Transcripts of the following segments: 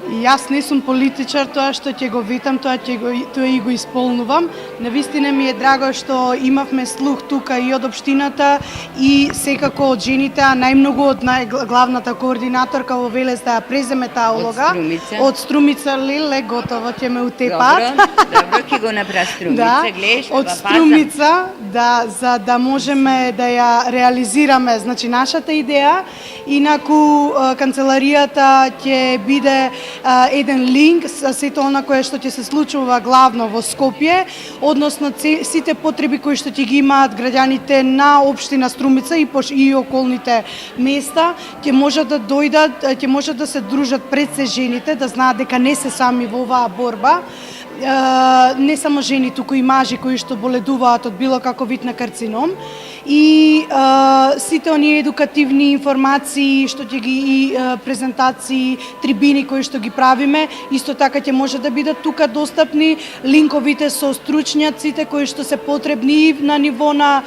Јас не сум политичар, тоа што ќе го ветам, тоа и го исполнувам. Навистина ми е драго што имавме слух тука и од општината и секако од жените, а најмногу од главната координаторка во Велес да ја преземе таа улога. Од Струмица, леле, готово ќе ме утепат. Добро, ќе го направи Струмица, гледаш, од Струмица, за да можеме да ја реализираме, значи нашата идеја. Инаку канцеларијата ќе биде еден линк за сето она кое што ќе се случува главно во Скопје, односно сите потреби кои што ќе ги имаат граѓаните на општина Струмица и околните места, ќе можат да дојдат, ќе можат да се дружат пред се жените, да знаат дека не се сами во оваа борба. Не само жени, туку и мажи кои што боледуваат од било каков вид на карцином. И сите оние едукативни информации што ќе ги и презентации, трибини кои што ги правиме, исто така ќе може да бидат тука достапни линковите со стручњаците кои што се потребни на ниво на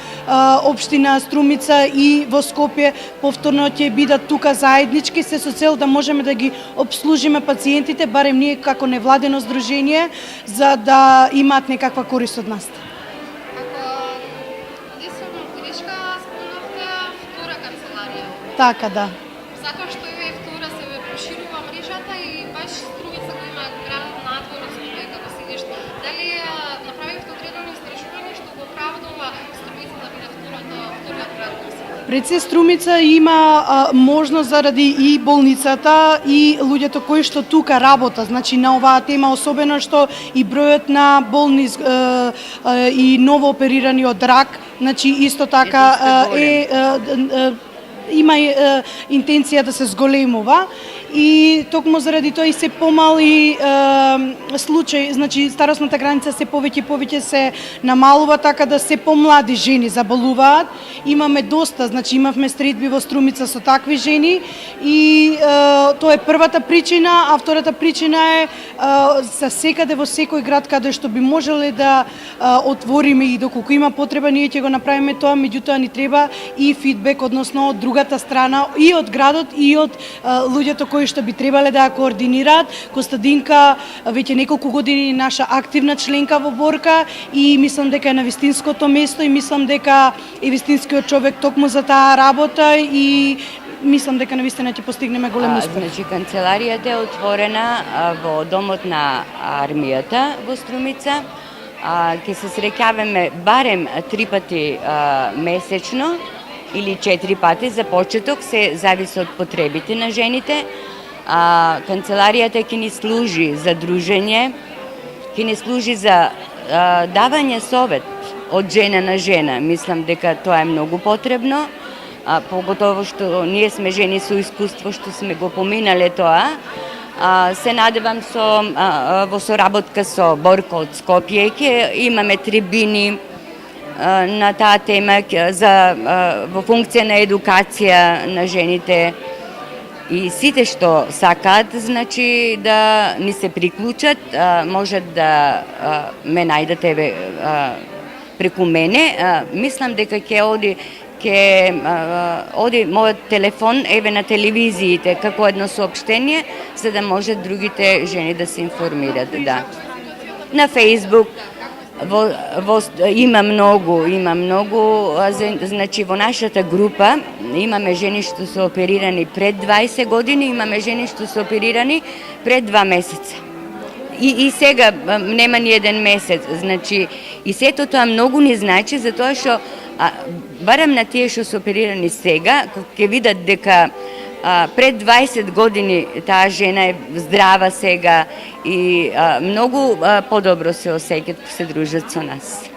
општина Струмица и во Скопје. Повторно ќе бидат тука заеднички, се со цел да можеме да ги обслужиме пациентите, барем ние како невладено здружение, за да имаат некаква корист од нас. Така, да. Затоа што е втора се проширува мрежата и баш Струмица го има град надвор од Скопје како седиште. Дали направивте одредено истражување што го оправдува Струмица да биде вториот град во Скопје? Пред се Струмица има можност заради и болницата и луѓето кои што тука работат, значи на оваа тема, особено што и бројот на болни и ново оперирани од рак, значи исто така има интенција да се зголемува и токму заради тоа и се помали случаи, значи старосната граница се повеќе се намалува, така да се помлади жени заболуваат. Имаме доста, значи имавме средби во Струмица со такви жени и тоа е првата причина, а втората причина е за секаде во секој град каде што би можеле да отвориме и доколку има потреба ние ќе го направиме тоа, меѓутоа ни треба и фидбек, односно од другата страна и од градот и од луѓето кои што би требале да ја координираат. Костадинка веќе неколку години наша активна членка во Борка и мислам дека е на вистинското место и мислам дека е вистинскиот човек токму за таа работа и мислам дека навистина ќе постигнеме голем успех. Значи канцеларијата е отворена во домот на армијата во Струмица. Ќе се среќаваме барем 3 пати месечно или 4 пати за почеток, се зависи од потребите на жените. Канцеларијата ќе ни служи за дружење, ќе ни служи за давање совет од жена на жена. Мислам дека тоа е многу потребно, поготово што ние сме жени со искуство, што сме го поминале тоа. Се надевам во соработка со Борка од Скопје ќе имаме трибини на таа тема во функција на едукација на жените и сите што сакаат, значи да ни се приклучат, можат да ме најдете преку мене. Мислам дека ќе оди мојот телефон еве на телевизиите како едно соопштение за да можат другите жени да се информират, да. На Facebook има многу, значи во нашата група имаме жени што се оперирани пред 20 години, имаме жени што се оперирани пред 2 месеца. И сега нема ни еден месец, значи и сето тоа многу ни значи затоа што барем на тие што се оперирани сега, ќе видат дека пред 20 години таа жена е здрава сега и многу подобро се осеќаат кога се дружат со нас.